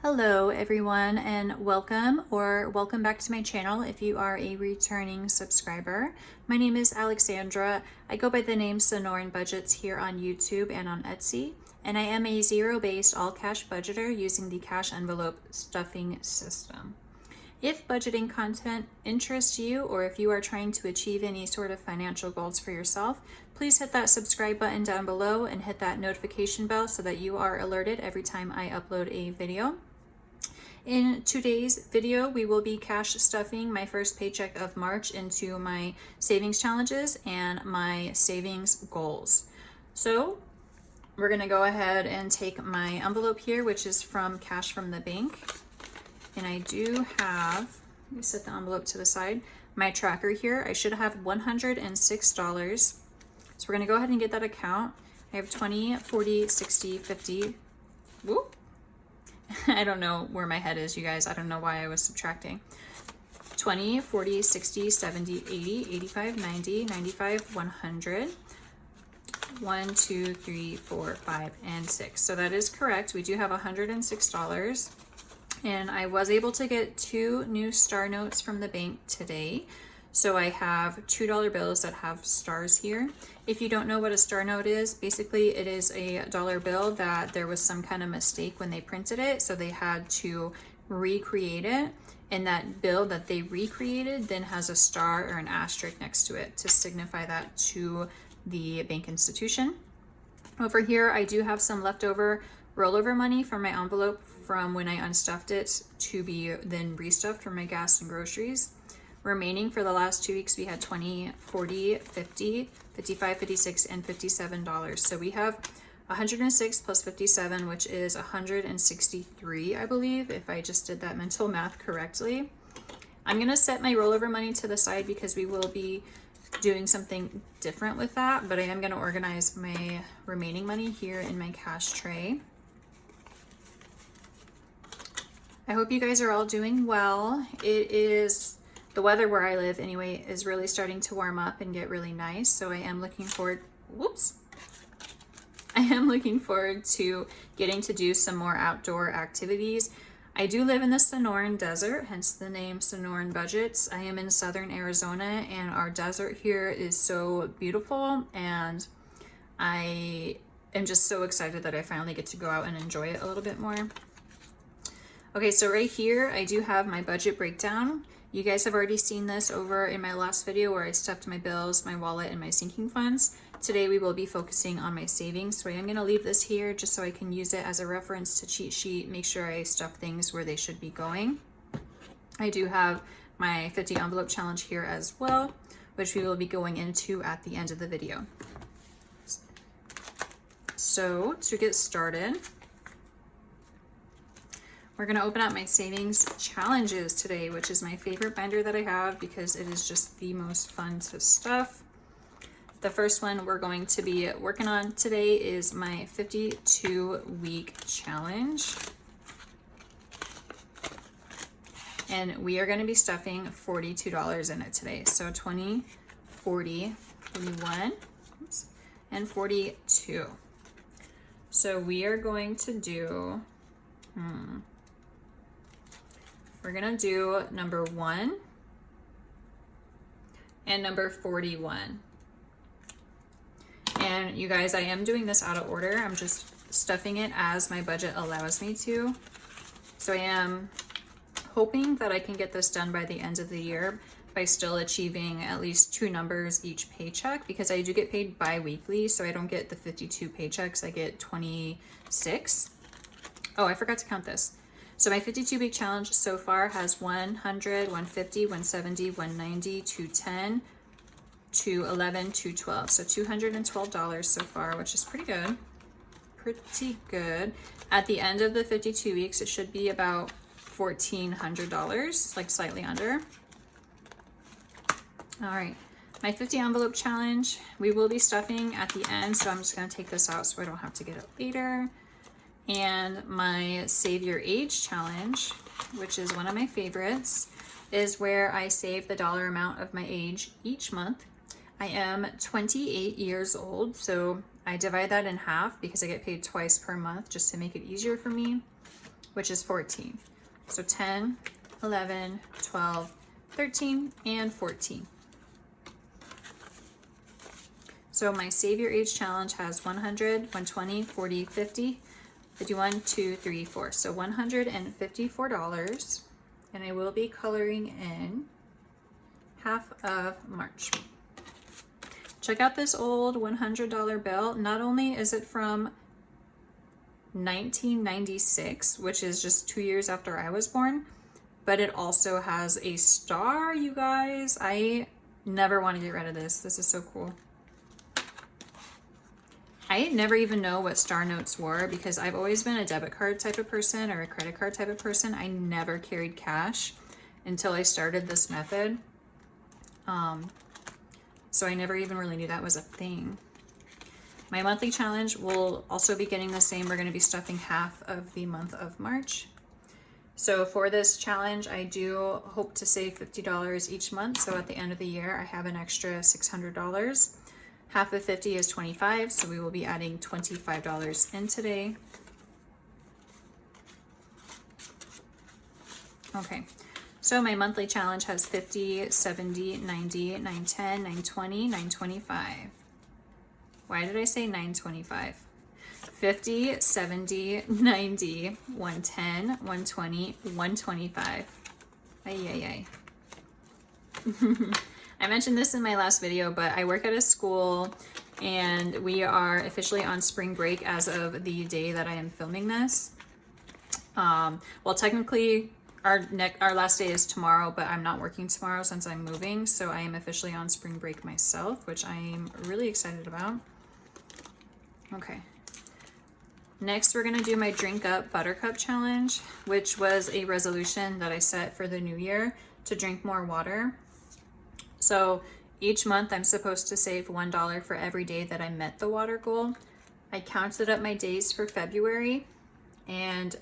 Hello everyone, and welcome back to my channel if you are a returning subscriber. My name is Alexandra. I go by the name Sonoran Budgets here on YouTube and on Etsy, and I am a zero-based all-cash budgeter using the cash envelope stuffing system. If budgeting content interests you, or if you are trying to achieve any sort of financial goals for yourself, please hit that subscribe button down below and hit that notification bell so that you are alerted every time I upload a video. In today's video, we will be cash stuffing my first paycheck of March into my savings challenges and my savings goals. So we're gonna go ahead and take my envelope here, which is from Cash from the Bank. And I do have, let me set the envelope to the side, my tracker here. I should have $106. So we're gonna go ahead and get that account. I have 20, 40, 60, 50, woo. I don't know where my head is, you guys. I don't know why I was subtracting. 20, 40, 60, 70, 80, 85, 90, 95, 100. 1, 2, 3, 4, 5, and 6. So that is correct. We do have $106. And I was able to get 2 new star notes from the bank today. So I have $2 bills that have stars here. If you don't know what a star note is, basically it is a dollar bill that there was some kind of mistake when they printed it, so they had to recreate it. And that bill that they recreated then has a star or an asterisk next to it to signify that to the bank institution. Over here, I do have some leftover rollover money from my envelope from when I unstuffed it to be then restuffed for my gas and groceries. Remaining for the last 2 weeks, we had 20, 40, 50, 55, 56, and $57. So we have 106 plus 57, which is 163, I believe, if I just did that mental math correctly. I'm gonna set my rollover money to the side because we will be doing something different with that, but I am gonna organize my remaining money here in my cash tray. I hope you guys are all doing well. The weather where I live anyway is really starting to warm up and get really nice. So I am looking forward, I am looking forward to getting to do some more outdoor activities. I do live in the Sonoran Desert, hence the name Sonoran Budgets. I am in southern Arizona and our desert here is so beautiful, and I am just so excited that I finally get to go out and enjoy it a little bit more. Okay, so right here, I do have my budget breakdown. You guys have already seen this over in my last video where I stuffed my bills, my wallet, and my sinking funds. Today we will be focusing on my savings, so I am gonna leave this here just so I can use it as a reference to cheat sheet, make sure I stuff things where they should be going. I do have my 50 envelope challenge here as well, which we will be going into at the end of the video. So to get started, we're gonna open up my savings challenges today, which is my favorite binder that I have because it is just the most fun to stuff. The first one we're going to be working on today is my 52-week challenge. And we are gonna be stuffing $42 in it today. So 20, 40, 41, and 42. So we are going to do, we're gonna do number 1 and number 41. And you guys, I am doing this out of order. I'm just stuffing it as my budget allows me to. So I am hoping that I can get this done by the end of the year by still achieving at least 2 numbers each paycheck, because I do get paid bi-weekly, so I don't get the 52 paychecks, I get 26. Oh, I forgot to count this. So my 52-week challenge so far has 100, 150, 170, 190, 210, 211, 212. So $212 so far, which is pretty good. Pretty good. At the end of the 52 weeks, it should be about $1,400, like slightly under. All right, my 50 envelope challenge, we will be stuffing at the end, so I'm just gonna take this out so I don't have to get it later. And my Save Your Age challenge, which is one of my favorites, is where I save the dollar amount of my age each month. I am 28 years old, so I divide that in half because I get paid twice per month just to make it easier for me. which is 14. So 10, 11, 12, 13, and 14. So my Save Your Age Challenge has 100, 120, 40, 50, 51, 2, 3, 4. So $154. And I will be coloring in half of March. Check out this old $100 bill. Not only is it from 1996, which is just 2 years after I was born, but it also has a star, you guys. I never want to get rid of this. This is so cool. I never even know what star notes were because I've always been a debit card type of person or a credit card type of person. I never carried cash until I started this method. So I never even really knew that was a thing. My monthly challenge will also be getting the same. We're going to be stuffing half of the month of March. So for this challenge, I do hope to save $50 each month. So at the end of the year, I have an extra $600. Half of 50 is 25, so we will be adding $25 in today. Okay, so my monthly challenge has 50, 70, 90, 910, 920, 925. Why did I say 925? 50, 70, 90, 110, 120, 125. Ay, ay, ay. I mentioned this in my last video, but I work at a school and we are officially on spring break as of the day that I am filming this. Well, technically our last day is tomorrow, but I'm not working tomorrow since I'm moving. So I am officially on spring break myself, which I'm really excited about. Okay. Next, we're gonna do my Drink Up Buttercup Challenge, which was a resolution that I set for the new year to drink more water. So each month I'm supposed to save $1 for every day that I met the water goal. I counted up my days for February and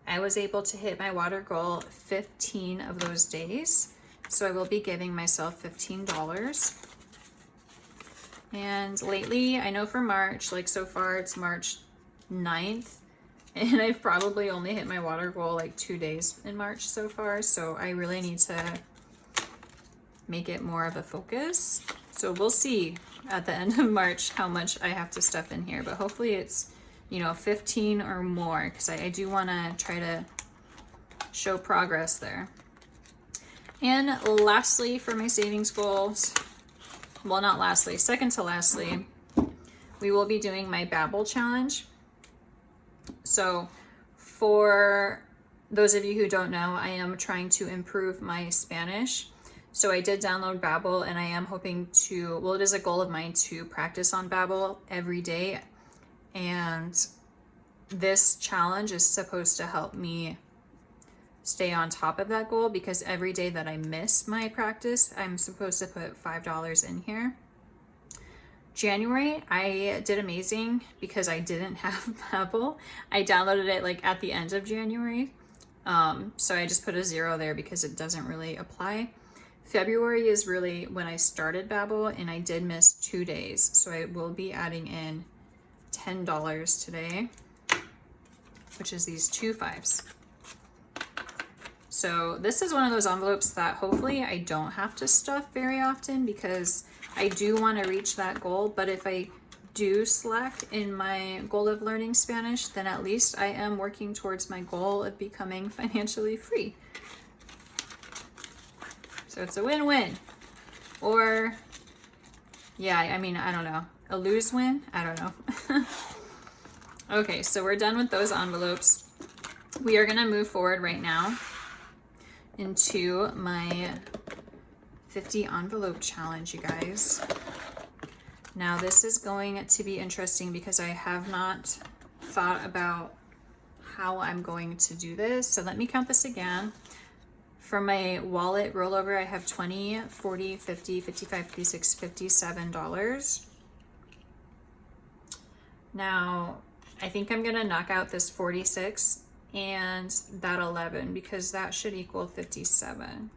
I was able to hit my water goal 15 of those days. So I will be giving myself $15. And lately, I know for March, like so far it's March 9th, and I've probably only hit my water goal like 2 days in March so far. So I really need to make it more of a focus. So we'll see at the end of March how much I have to stuff in here, but hopefully it's, you know, 15 or more, because I do want to try to show progress there. And lastly, for my savings goals, well, not lastly, second to lastly, we will be doing my Babbel challenge. So for those of you who don't know, I am trying to improve my Spanish. So I did download Babbel and I am hoping to, well, it is a goal of mine to practice on Babbel every day. And this challenge is supposed to help me stay on top of that goal, because every day that I miss my practice, I'm supposed to put $5 in here. January, I did amazing because I didn't have Babbel. I downloaded it like at the end of January. So I just put a 0 there because it doesn't really apply. February is really when I started Babbel and I did miss 2 days. So I will be adding in $10 today, which is these 2 5s. So this is one of those envelopes that hopefully I don't have to stuff very often, because I do want to reach that goal. But if I do slack in my goal of learning Spanish, then at least I am working towards my goal of becoming financially free. So it's a win-win. Or, yeah, I mean, I don't know. A lose-win? I don't know. Okay, so we're done with those envelopes. We are going to move forward right now into my 50 envelope challenge, you guys. Now this is going to be interesting because I have not thought about how I'm going to do this. So let me count this again. For my wallet rollover, I have $20, $40, $50, $55, $56, $57. Now, I think I'm gonna knock out this 46 and that 11, because that should equal 57.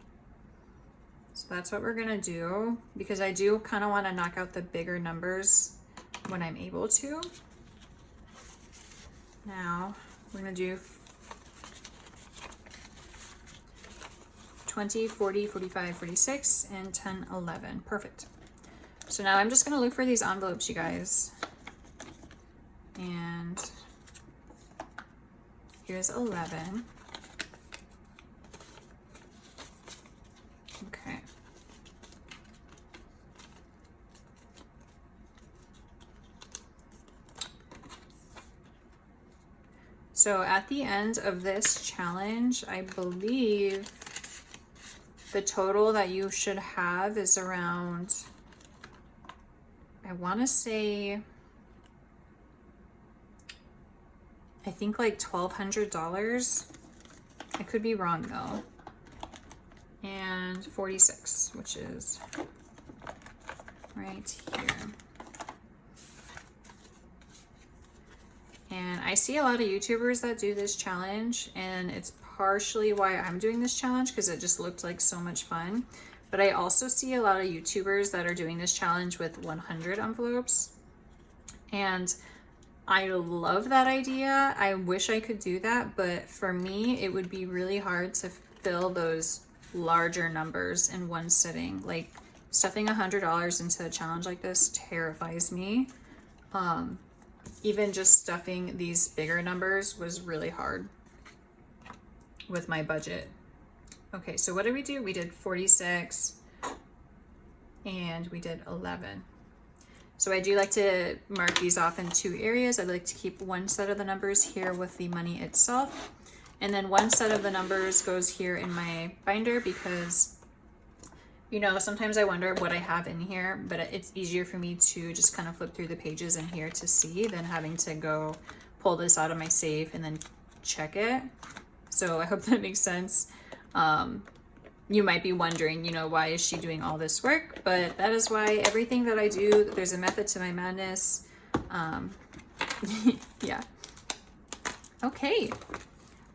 So that's what we're gonna do, because I do kind of want to knock out the bigger numbers when I'm able to. Now we're gonna do 20, 40, 45, 46, and 10, 11. Perfect. So now I'm just going to look for these envelopes, you guys. And here's 11. Okay. So at the end of this challenge, I believe the total that you should have is around, I want to say, I think like $1,200. I could be wrong though. And 46, which is right here. And I see a lot of YouTubers that do this challenge, and it's partially why I'm doing this challenge, because it just looked like so much fun. But I also see a lot of YouTubers that are doing this challenge with 100 envelopes. And I love that idea. I wish I could do that, but for me, it would be really hard to fill those larger numbers in one sitting. Like, stuffing $100 into a challenge like this terrifies me. Even just stuffing these bigger numbers was really hard with my budget. Okay, so what did we do? We did 46 and we did 11. So I do like to mark these off in two areas. I'd like to keep one set of the numbers here with the money itself, and then one set of the numbers goes here in my binder, because you know, sometimes I wonder what I have in here, but it's easier for me to just kind of flip through the pages in here to see than having to go pull this out of my safe and then check it. So I hope that makes sense. You might be wondering, you know, why is she doing all this work? But that is why everything that I do, there's a method to my madness. Yeah. Okay.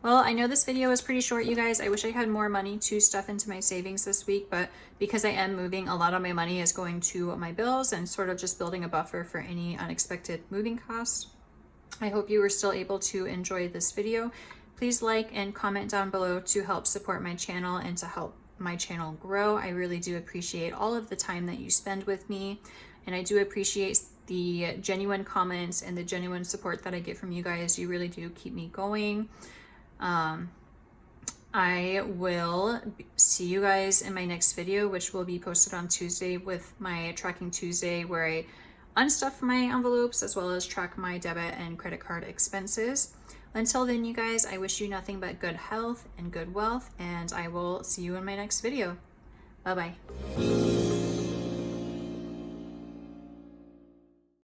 Well, I know this video was pretty short, you guys. I wish I had more money to stuff into my savings this week, but because I am moving, a lot of my money is going to my bills and sort of just building a buffer for any unexpected moving costs. I hope you were still able to enjoy this video. Please like and comment down below to help support my channel and to help my channel grow. I really do appreciate all of the time that you spend with me, and I do appreciate the genuine comments and the genuine support that I get from you guys. You really do keep me going. I will see you guys in my next video, which will be posted on Tuesday with my Tracking Tuesday, where I unstuff my envelopes as well as track my debit and credit card expenses. Until then, you guys, I wish you nothing but good health and good wealth, and I will see you in my next video. Bye-bye.